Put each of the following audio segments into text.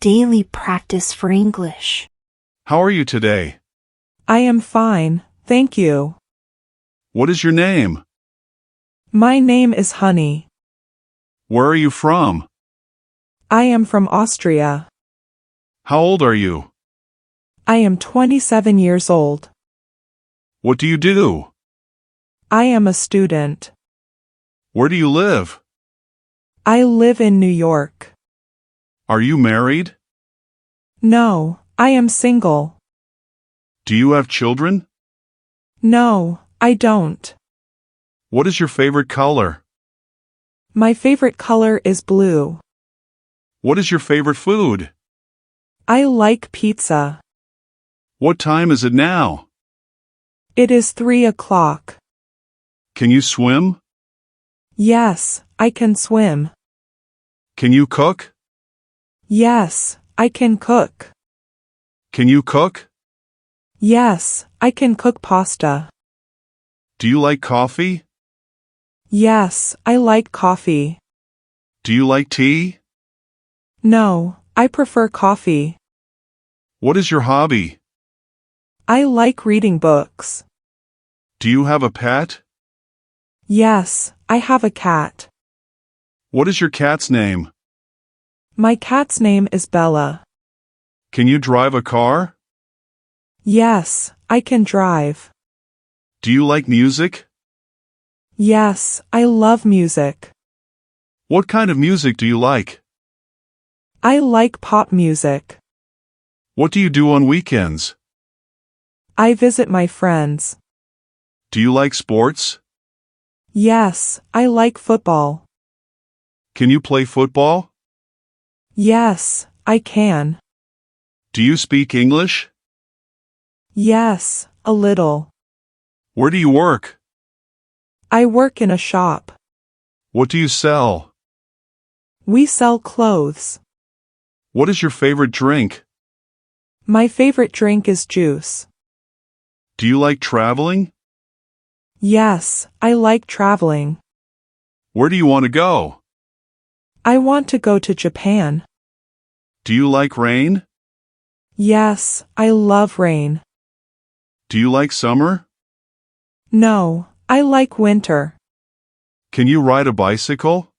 daily practice for English. How are you today? I am fine, thank you. What is your name? My name is Honey. Where are you from? I am from Austria. How old are you? I am 27 years old. What do you do? I am a student. Where do you live? I live in New York. Are you married? No, I am single. Do you have children? No, I don't. What is your favorite color? My favorite color is blue. What is your favorite food? I like pizza. What time is it now? It is 3 o'clock. Can you swim? Yes, I can swim. Can you cook? Yes, I can cook. Can you cook? Yes, I can cook pasta. Do you like coffee? Yes, I like coffee. Do you like tea? No, I prefer coffee. What is your hobby? I like reading books. Do you have a pet? Yes, I have a cat. What is your cat's name? My cat's name is Bella. Can you drive a car? Yes, I can drive. Do you like music? Yes, I love music. What kind of music do you like? I like pop music. What do you do on weekends? I visit my friends. Do you like sports? Yes, I like football. Can you play football? Yes, I can. Do you speak English? Yes, a little. Where do you work? I work in a shop. What do you sell? We sell clothes. What is your favorite drink? My favorite drink is juice. Do you like traveling? Yes, I like traveling. Where do you want to go? I want to go to Japan. Do you like rain? Yes, I love rain. Do you like summer? No, I like winter. Can you ride a bicycle?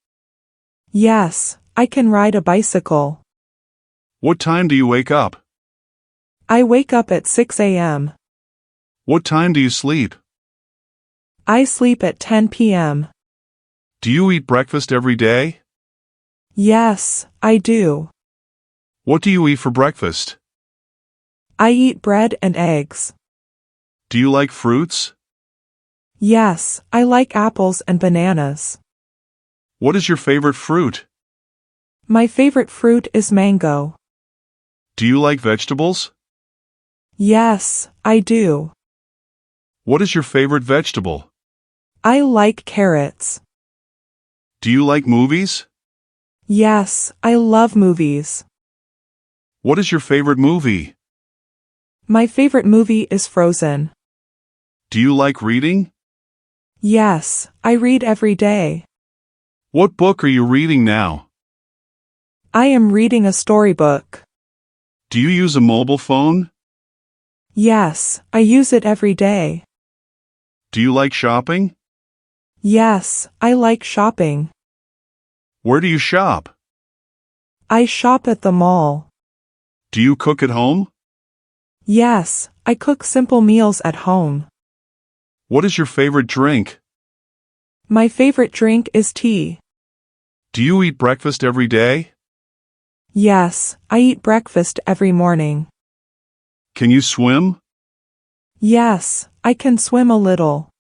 Yes, I can ride a bicycle. What time do you wake up? I wake up at 6 a.m. What time do you sleep? I sleep at 10 p.m. Do you eat breakfast every day? Yes, I do. What do you eat for breakfast? I eat bread and eggs. Do you like fruits? Yes, I like apples and bananas. What is your favorite fruit? My favorite fruit is mango. Do you like vegetables? Yes, I do. What is your favorite vegetable? I like carrots. Do you like movies? Yes, I love movies. What is your favorite movie? My favorite movie is Frozen. Do you like reading? Yes, I read every day. What book are you reading now? I am reading a storybook. Do you use a mobile phone? Yes, I use it every day. Do you like shopping? Yes, I like shopping. Where do you shop? I shop at the mall. Do you cook at home? Yes, I cook simple meals at home. What is your favorite drink? My favorite drink is tea. Do you eat breakfast every day? Yes, I eat breakfast every morning. Can you swim? Yes, I can swim a little.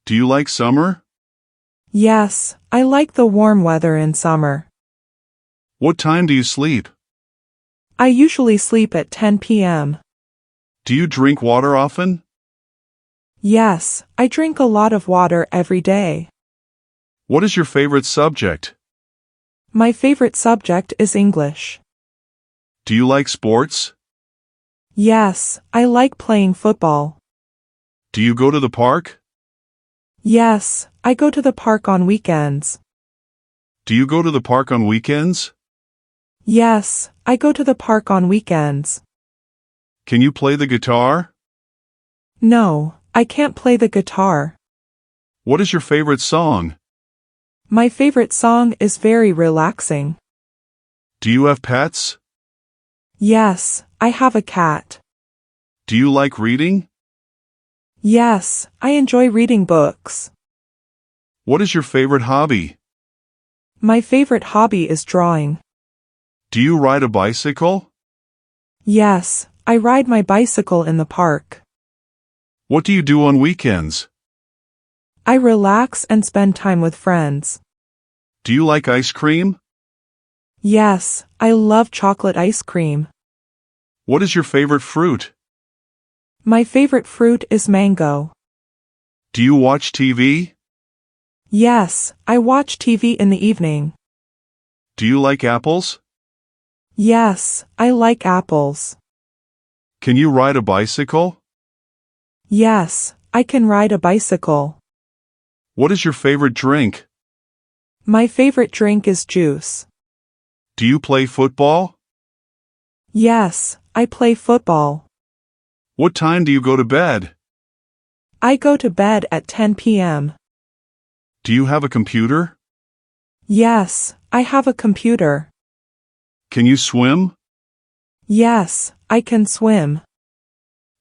Do you like summer? Yes, I like the warm weather in summer. What time do you sleep? I usually sleep at 10 p.m. Do you drink water often? Yes, I drink a lot of water every day. What is your favorite subject? My favorite subject is English. Do you like sports? Yes, I like playing football. Do you go to the park? Yes, I go to the park on weekends. Do you go to the park on weekends? Yes, I go to the park on weekends. Can you play the guitar? No, I can't play the guitar. What is your favorite song? My favorite song is very relaxing. Do you have pets? Yes, I have a cat. Do you like reading? Yes, I enjoy reading books. What is your favorite hobby? My favorite hobby is drawing. Do you ride a bicycle? Yes, I ride my bicycle in the park. What do you do on weekends? I relax and spend time with friends. Do you like ice cream? Yes, I love chocolate ice cream. What is your favorite fruit? My favorite fruit is mango. Do you watch TV? Yes, I watch TV in the evening. Do you like apples? Yes, I like apples. Can you ride a bicycle? Yes, I can ride a bicycle. What is your favorite drink? My favorite drink is juice. Do you play football? Yes, I play football. What time do you go to bed? I go to bed at 10 p.m. Do you have a computer? Yes, I have a computer. Can you swim? Yes, I can swim.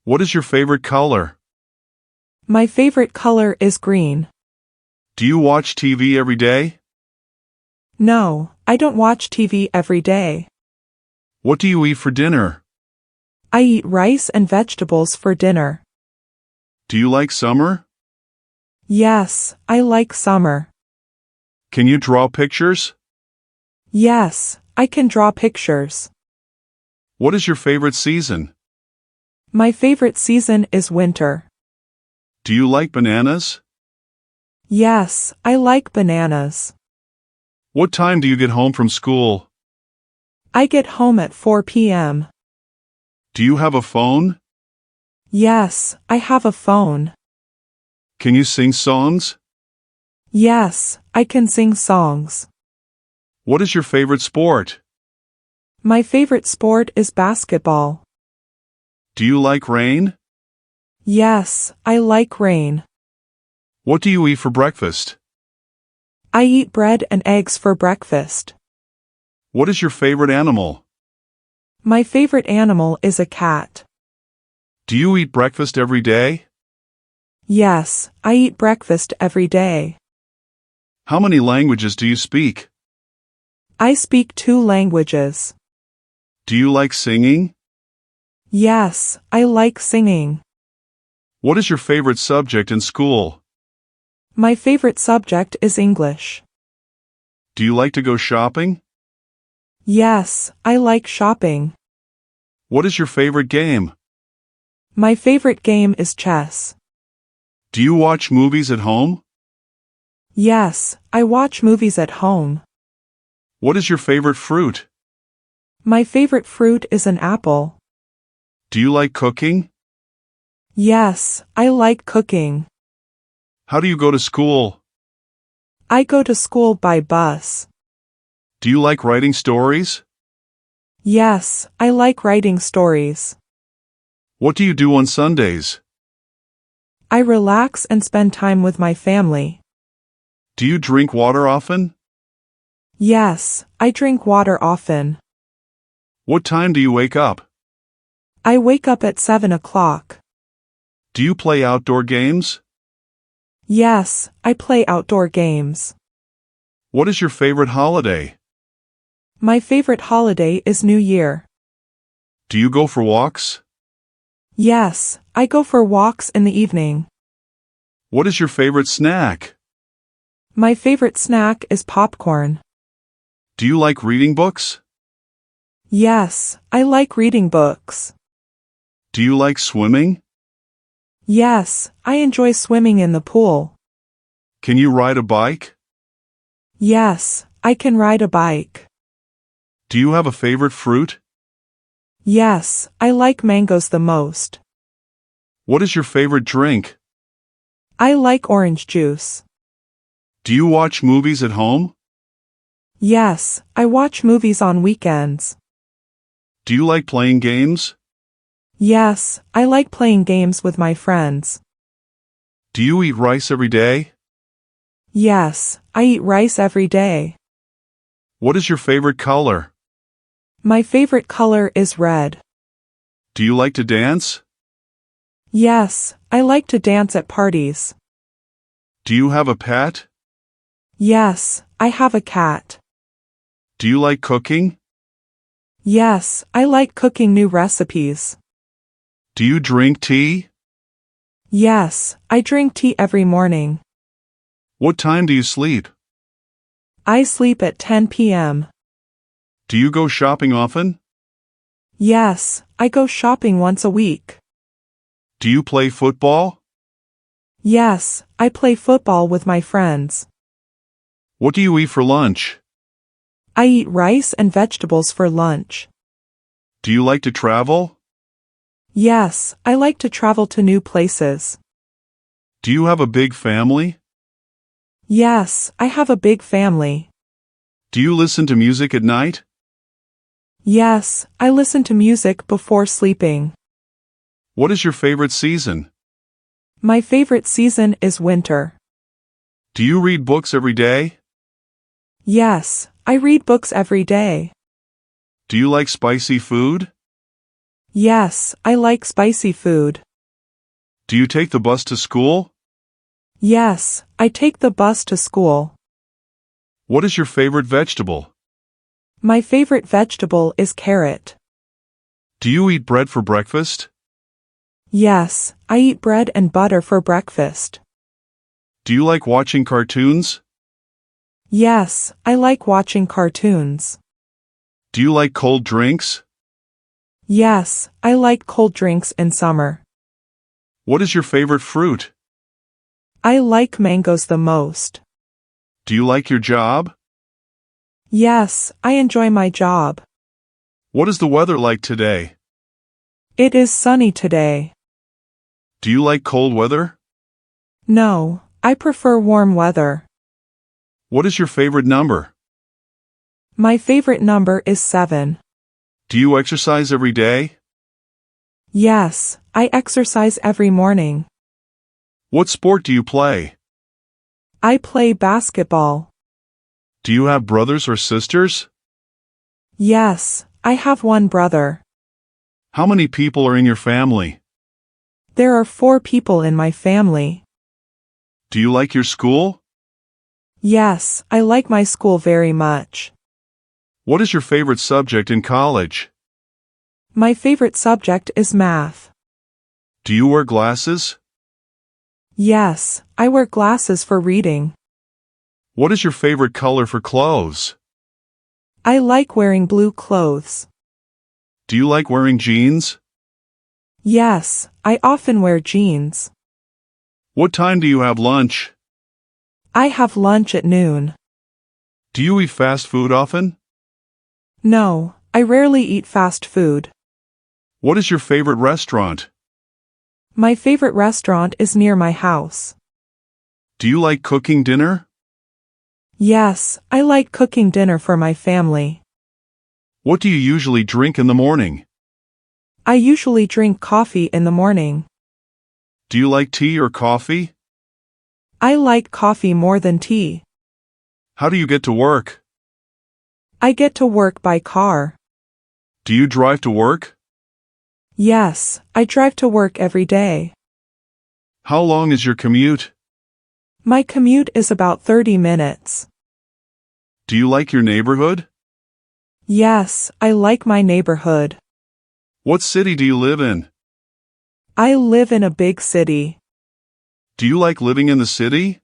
What is your favorite color? My favorite color is green. Do you watch TV every day? No, I don't watch TV every day. What do you eat for dinner? I eat rice and vegetables for dinner. Do you like summer? Yes, I like summer. Can you draw pictures? Yes, I can draw pictures. What is your favorite season? My favorite season is winter. Do you like bananas? Yes, I like bananas. What time do you get home from school? I get home at 4 p.m. Do you have a phone? Yes, I have a phone. Can you sing songs? Yes, I can sing songs. What is your favorite sport? My favorite sport is basketball. Do you like rain? Yes, I like rain. What do you eat for breakfast? I eat bread and eggs for breakfast. What is your favorite animal? My favorite animal is a cat. Do you eat breakfast every day? Yes, I eat breakfast every day. How many languages do you speak? I speak 2 languages. Do you like singing? Yes, I like singing. What is your favorite subject in school? My favorite subject is English. Do you like to go shopping? Yes, I like shopping. What is your favorite game? My favorite game is chess. Do you watch movies at home? Yes, I watch movies at home. What is your favorite fruit? My favorite fruit is an apple. Do you like cooking? Yes, I like cooking. How do you go to school? I go to school by bus. Do you like writing stories? Yes, I like writing stories. What do you do on Sundays? I relax and spend time with my family. Do you drink water often? Yes, I drink water often. What time do you wake up? I wake up at 7 o'clock. Do you play outdoor games? Yes, I play outdoor games. What is your favorite holiday? My favorite holiday is New Year. Do you go for walks? Yes, I go for walks in the evening. What is your favorite snack? My favorite snack is popcorn. Do you like reading books? Yes, I like reading books. Do you like swimming? Yes, I enjoy swimming in the pool. Can you ride a bike? Yes, I can ride a bike. Do you have a favorite fruit? Yes, I like mangoes the most. What is your favorite drink? I like orange juice. Do you watch movies at home? Yes, I watch movies on weekends. Do you like playing games? Yes, I like playing games with my friends. Do you eat rice every day? Yes, I eat rice every day. What is your favorite color? My favorite color is red. Do you like to dance? Yes, I like to dance at parties. Do you have a pet? Yes, I have a cat. Do you like cooking? Yes, I like cooking new recipes. Do you drink tea? Yes, I drink tea every morning. What time do you sleep? I sleep at 10 p.m. Do you go shopping often? Yes, I go shopping once a week. Do you play football? Yes, I play football with my friends. What do you eat for lunch? I eat rice and vegetables for lunch. Do you like to travel? Yes, I like to travel to new places. Do you have a big family? Yes, I have a big family. Do you listen to music at night? Yes, I listen to music before sleeping. What is your favorite season? My favorite season is winter. Do you read books every day? Yes, I read books every day. Do you like spicy food? Yes, I like spicy food. Do you take the bus to school? Yes, I take the bus to school. What is your favorite vegetable? My favorite vegetable is carrot. Do you eat bread for breakfast? Yes, I eat bread and butter for breakfast. Do you like watching cartoons? Yes, I like watching cartoons. Do you like cold drinks? Yes, I like cold drinks in summer. What is your favorite fruit? I like mangoes the most. Do you like your job? Yes, I enjoy my job. What is the weather like today? It is sunny today. Do you like cold weather? No, I prefer warm weather. What is your favorite number? My favorite number is 7. Do you exercise every day? Yes, I exercise every morning. What sport do you play? I play basketball. Do you have brothers or sisters? Yes, I have one brother. How many people are in your family? There are 4 people in my family. Do you like your school? Yes, I like my school very much. What is your favorite subject in college? My favorite subject is math. Do you wear glasses? Yes, I wear glasses for reading. What is your favorite color for clothes? I like wearing blue clothes. Do you like wearing jeans? Yes, I often wear jeans. What time do you have lunch? I have lunch at noon. Do you eat fast food often? No, I rarely eat fast food. What is your favorite restaurant? My favorite restaurant is near my house. Do you like cooking dinner? Yes, I like cooking dinner for my family. What do you usually drink in the morning? I usually drink coffee in the morning. Do you like tea or coffee? I like coffee more than tea. How do you get to work? I get to work by car. Do you drive to work? Yes, I drive to work every day. How long is your commute? My commute is about 30 minutes. Do you like your neighborhood? Yes, I like my neighborhood. What city do you live in? I live in a big city. Do you like living in the city?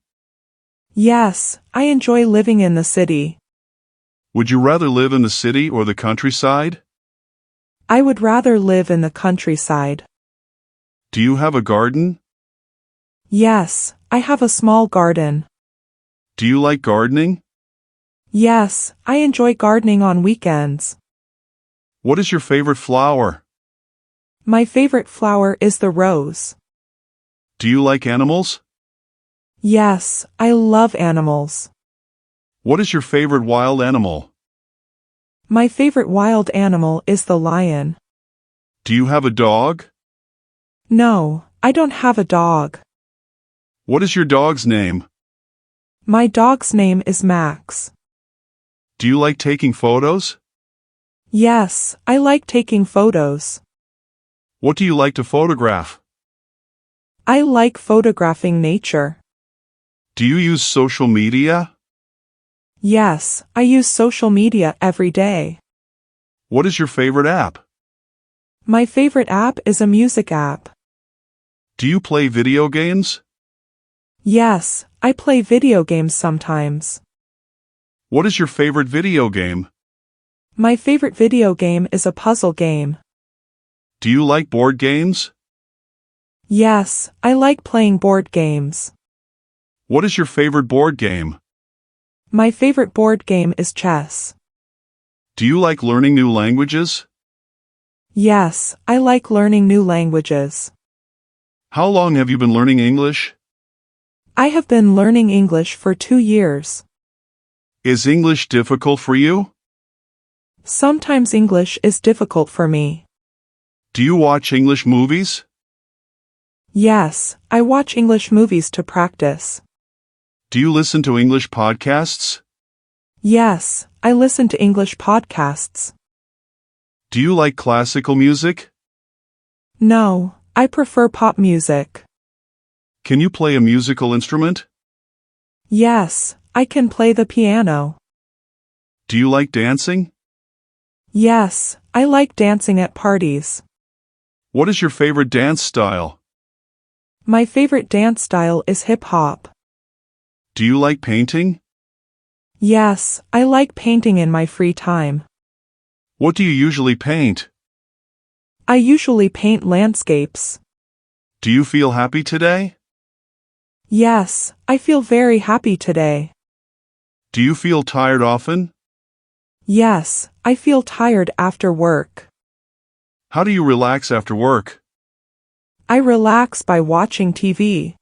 Yes, I enjoy living in the city. Would you rather live in the city or the countryside? I would rather live in the countryside. Do you have a garden? Yes, I have a small garden. Do you like gardening? Yes, I enjoy gardening on weekends. What is your favorite flower? My favorite flower is the rose. Do you like animals? Yes, I love animals. What is your favorite wild animal? My favorite wild animal is the lion. Do you have a dog? No, I don't have a dog. What is your dog's name? My dog's name is Max. Do you like taking photos? Yes, I like taking photos. What do you like to photograph? I like photographing nature. Do you use social media? Yes, I use social media every day. What is your favorite app? My favorite app is a music app. Do you play video games? Yes, I play video games sometimes. What is your favorite video game? My favorite video game is a puzzle game. Do you like board games? Yes, I like playing board games. What is your favorite board game? My favorite board game is chess. Do you like learning new languages? Yes, I like learning new languages. How long have you been learning English? I have been learning English for 2 years. Is English difficult for you? Sometimes English is difficult for me. Do you watch English movies? Yes, I watch English movies to practice. Do you listen to English podcasts? Yes, I listen to English podcasts. Do you like classical music? No, I prefer pop music. Can you play a musical instrument? Yes, I can play the piano. Do you like dancing? Yes, I like dancing at parties. What is your favorite dance style? My favorite dance style is hip-hop. Do you like painting? Yes, I like painting in my free time. What do you usually paint? I usually paint landscapes. Do you feel happy today? Yes, I feel very happy today. Do you feel tired often? Yes, I feel tired after work. How do you relax after work? I relax by watching TV.